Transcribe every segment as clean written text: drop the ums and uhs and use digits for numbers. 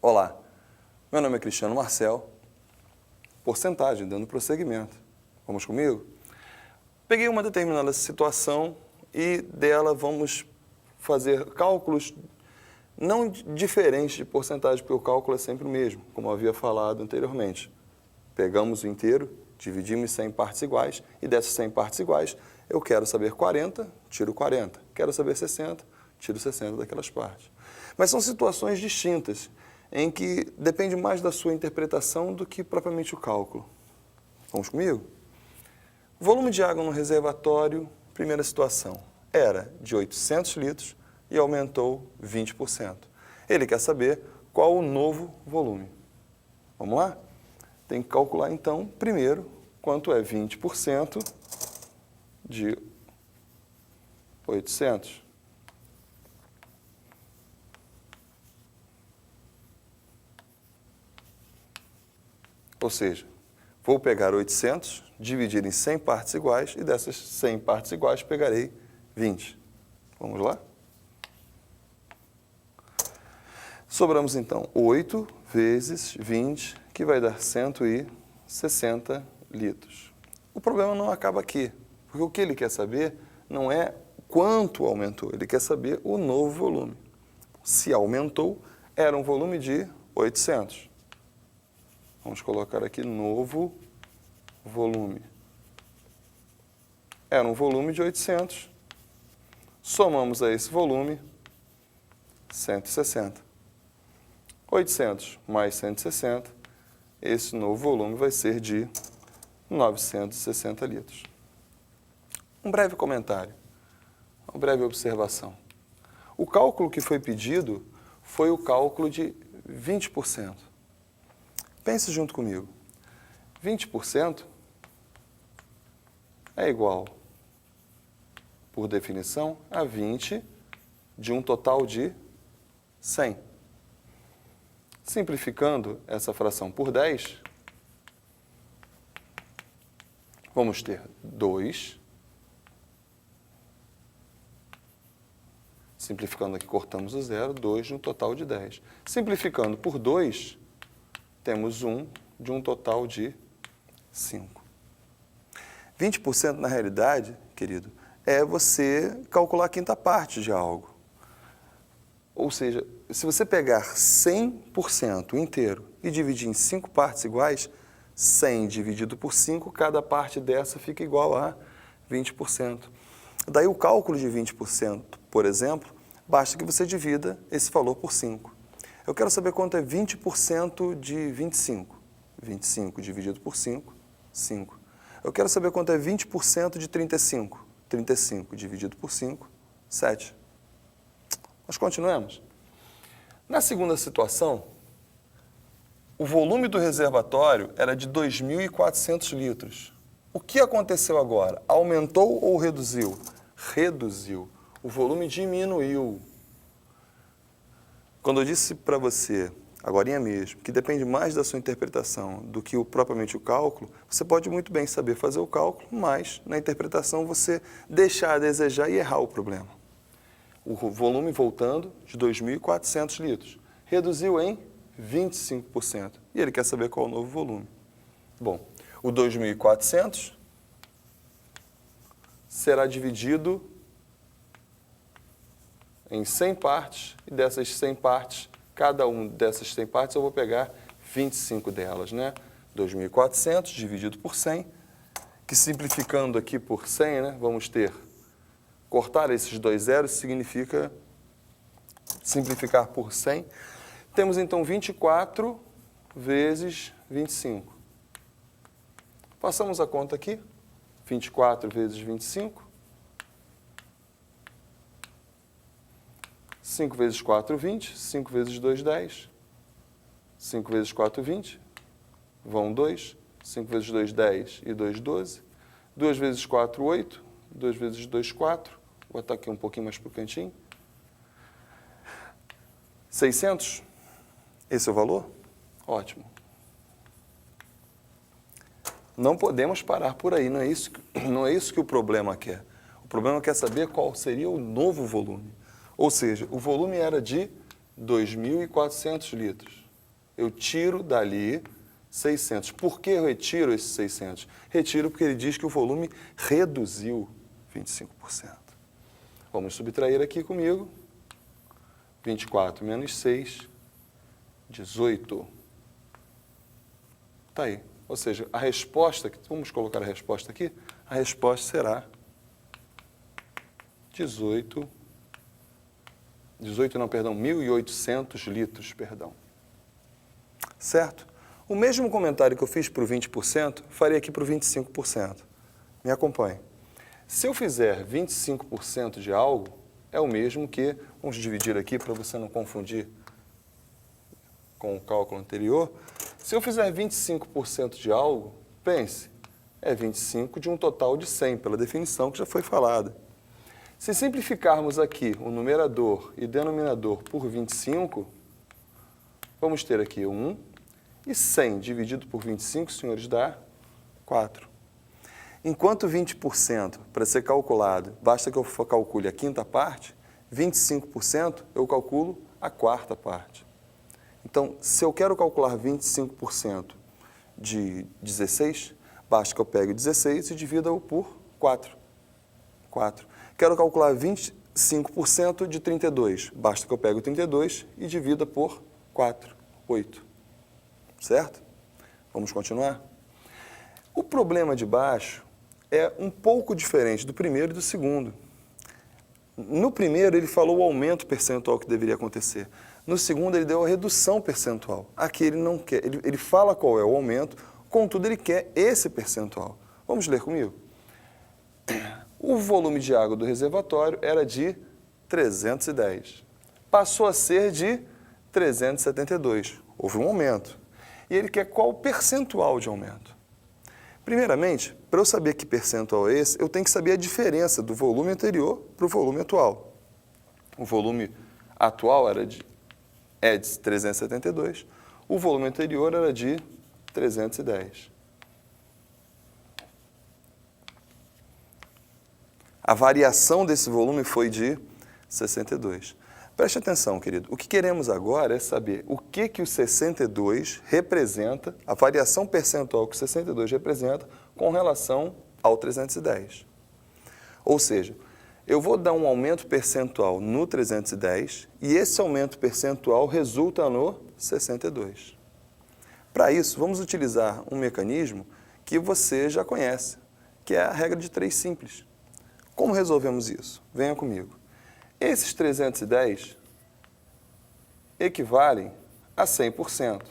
Olá, meu nome é Cristiano Marcel, porcentagem, dando prosseguimento. Vamos comigo? Peguei uma determinada situação e dela vamos fazer cálculos não diferentes de porcentagem, porque o cálculo é sempre o mesmo, como eu havia falado anteriormente. Pegamos o inteiro, dividimos em 100 partes iguais e dessas 100 partes iguais eu quero saber 40, tiro 40. Quero saber 60, tiro 60 daquelas partes. Mas são situações distintas, em que depende mais da sua interpretação do que propriamente o cálculo. Vamos comigo? O volume de água no reservatório, primeira situação, era de 800 litros e aumentou 20%. Ele quer saber qual o novo volume. Vamos lá? Tem que calcular, então, primeiro, quanto é 20% de 800. Ou seja, vou pegar 800, dividir em 100 partes iguais e dessas 100 partes iguais pegarei 20. Vamos lá? Sobramos então 8 vezes 20, que vai dar 160 litros. O problema não acaba aqui, porque o que ele quer saber não é quanto aumentou, ele quer saber o novo volume. Se aumentou, era um volume de 800. Vamos colocar aqui novo volume. Era um volume de 800. Somamos a esse volume 160. 800 mais 160, esse novo volume vai ser de 960 litros. Um breve comentário, uma breve observação. O cálculo que foi pedido foi o cálculo de 20%. Pense junto comigo. 20% é igual, por definição, a 20 de um total de 100. Simplificando essa fração por 10, vamos ter 2. Simplificando aqui, cortamos o zero, 2 de um total de 10. Simplificando por 2, temos 1 de um total de 5. 20% na realidade, querido, é você calcular a quinta parte de algo. Ou seja, se você pegar 100% inteiro e dividir em 5 partes iguais, 100 dividido por 5, cada parte dessa fica igual a 20%. Daí o cálculo de 20%, por exemplo, basta que você divida esse valor por 5. Eu quero saber quanto é 20% de 25. 25 dividido por 5, 5. Eu quero saber quanto é 20% de 35. 35 dividido por 5, 7. Nós continuemos. Na segunda situação, o volume do reservatório era de 2.400 litros. O que aconteceu agora? Aumentou ou reduziu? Reduziu. O volume diminuiu. Quando eu disse para você, agorinha mesmo, que depende mais da sua interpretação do que propriamente o cálculo, você pode muito bem saber fazer o cálculo, mas na interpretação você deixar a desejar e errar o problema. O volume voltando de 2.400 litros. Reduziu em 25%. E ele quer saber qual é o novo volume. Bom, o 2.400 será dividido em 100 partes, e dessas 100 partes, cada uma dessas 100 partes eu vou pegar 25 delas, né? 2.400 dividido por 100, que simplificando aqui por 100, né, vamos ter, cortar esses dois zeros significa simplificar por 100. Temos então 24 vezes 25. Passamos a conta aqui, 24 vezes 25. 5 vezes 4, 20. 5 vezes 2, 10. 5 vezes 4, 20. Vão 2. 5 vezes 2, 10 e 2, 12. 2 vezes 4, 8. 2 vezes 2, 4. Vou botar aqui um pouquinho mais para o cantinho. 600. Esse é o valor? Ótimo. Não podemos parar por aí, não é isso que o problema quer. O problema quer saber qual seria o novo volume. Ou seja, o volume era de 2.400 litros. Eu tiro dali 600. Por que eu retiro esses 600? Retiro porque ele diz que o volume reduziu 25%. Vamos subtrair aqui comigo. 24 menos 6, 18. Está aí. Ou seja, a resposta, vamos colocar a resposta aqui, a resposta será 1.800 litros, perdão. Certo? O mesmo comentário que eu fiz para o 20%, farei aqui para o 25%. Me acompanhe. Se eu fizer 25% de algo, é o mesmo que, vamos dividir aqui para você não confundir com o cálculo anterior. Se eu fizer 25% de algo, pense, é 25 de um total de 100, pela definição que já foi falada. Se simplificarmos aqui o numerador e denominador por 25, vamos ter aqui 1, e 100 dividido por 25, senhores, dá 4. Enquanto 20%, para ser calculado, basta que eu calcule a quinta parte, 25% eu calculo a quarta parte. Então, se eu quero calcular 25% de 16, basta que eu pegue 16 e divida-o por 4. Quero calcular 25% de 32, basta que eu pegue o 32 e divida por 4, 8. Certo? Vamos continuar? O problema de baixo é um pouco diferente do primeiro e do segundo. No primeiro, ele falou o aumento percentual que deveria acontecer. No segundo, ele deu a redução percentual. Aqui ele não quer, ele fala qual é o aumento, contudo, ele quer esse percentual. Vamos ler comigo? O volume de água do reservatório era de 310. Passou a ser de 372. Houve um aumento. E ele quer qual percentual de aumento? Primeiramente, para eu saber que percentual é esse, eu tenho que saber a diferença do volume anterior para o volume atual. O volume atual é de 372, o volume anterior era de 310. A variação desse volume foi de 62. Preste atenção, querido. O que queremos agora é saber o que o 62 representa, a variação percentual que o 62 representa com relação ao 310. Ou seja, eu vou dar um aumento percentual no 310 e esse aumento percentual resulta no 62. Para isso, vamos utilizar um mecanismo que você já conhece, que é a regra de 3 simples. Como resolvemos isso? Venha comigo. Esses 310 equivalem a 100%.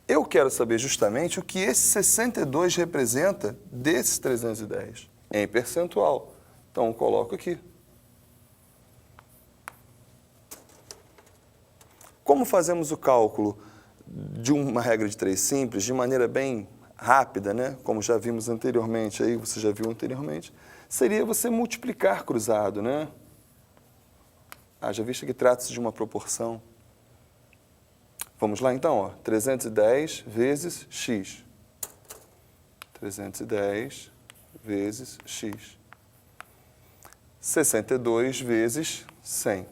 Eu quero saber justamente o que esse 62 representa desses 310 em percentual. Então, eu coloco aqui. Como fazemos o cálculo de uma regra de 3 simples de maneira bem rápida, né? Como já vimos anteriormente, aí você já viu anteriormente, seria você multiplicar cruzado, né? Já visto que trata-se de uma proporção. Vamos lá então, ó. 310 vezes x. 310 vezes x. 62 vezes 100.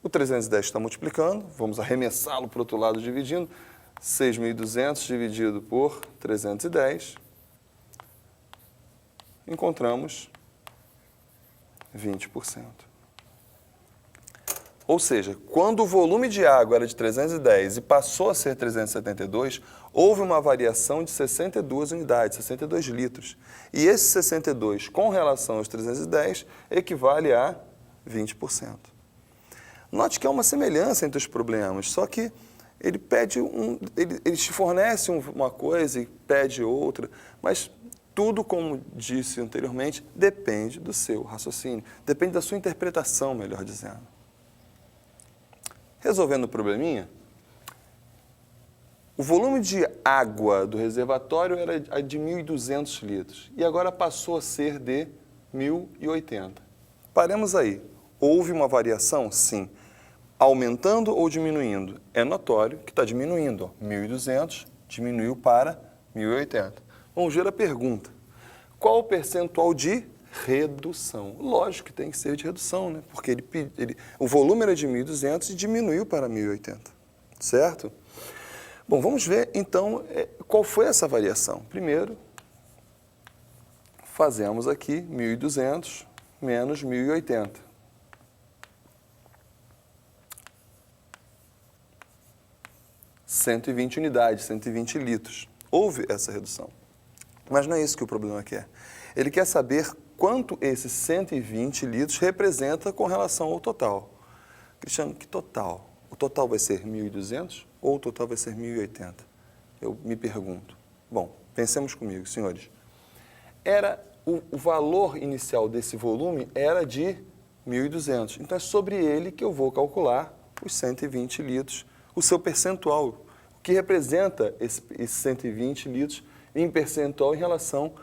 O 310 está multiplicando, vamos arremessá-lo para o outro lado dividindo. 6.200 dividido por 310. Encontramos 20%. Ou seja, quando o volume de água era de 310 e passou a ser 372, houve uma variação de 62 unidades, 62 litros. E esse 62, com relação aos 310, equivale a 20%. Note que há uma semelhança entre os problemas, só que ele ele te fornece uma coisa e pede outra, mas tudo, como disse anteriormente, depende do seu raciocínio, depende da sua interpretação, melhor dizendo. Resolvendo o probleminha, o volume de água do reservatório era de 1.200 litros e agora passou a ser de 1.080. Paremos aí. Houve uma variação? Sim. Aumentando ou diminuindo? É notório que está diminuindo. 1.200 diminuiu para 1.080. Vamos ver a pergunta. Qual o percentual de redução. Lógico que tem que ser de redução, né? Porque o volume era de 1.200 e diminuiu para 1.080, certo? Bom, vamos ver, então, qual foi essa variação. Primeiro, fazemos aqui 1.200 menos 1.080. (120 unidades, 120 litros). Houve essa redução. Mas não é isso que o problema quer. Ele quer saber quanto esses 120 litros representa com relação ao total. Cristiano, que total? O total vai ser 1.200 ou o total vai ser 1.080? Eu me pergunto. Bom, pensemos comigo, senhores. O valor inicial desse volume era de 1.200. Então, é sobre ele que eu vou calcular os 120 litros, o seu percentual, o que representa esses 120 litros em percentual em relação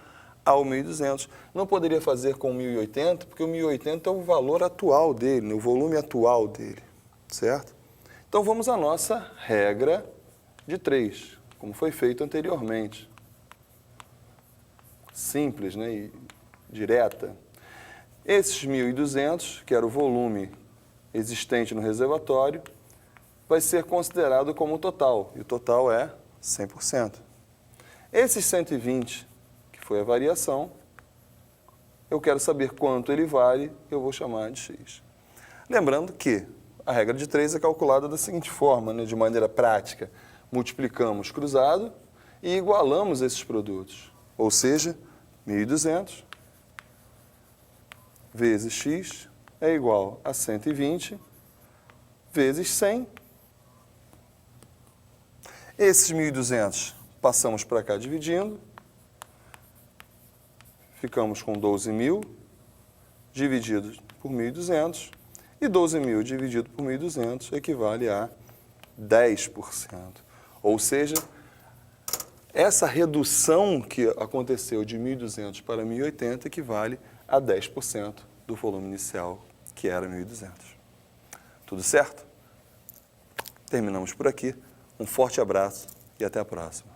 ao 1.200. Não poderia fazer com 1.080, porque o 1.080 é o valor atual dele, o volume atual dele, certo? Então, vamos à nossa regra de 3, como foi feito anteriormente. Simples, né? E direta. Esses 1.200, que era o volume existente no reservatório, vai ser considerado como total, e o total é 100%. Esses 120, que foi a variação, eu quero saber quanto ele vale, eu vou chamar de x. Lembrando que a regra de 3 é calculada da seguinte forma, né, de maneira prática. Multiplicamos cruzado e igualamos esses produtos. Ou seja, 1.200 vezes x é igual a 120 vezes 100. Esses 1.200 passamos para cá dividindo. Ficamos com 12.000 dividido por 1.200. E 12.000 dividido por 1.200 equivale a 10%. Ou seja, essa redução que aconteceu de 1.200 para 1.080 equivale a 10% do volume inicial, que era 1.200. Tudo certo? Terminamos por aqui. Um forte abraço e até a próxima.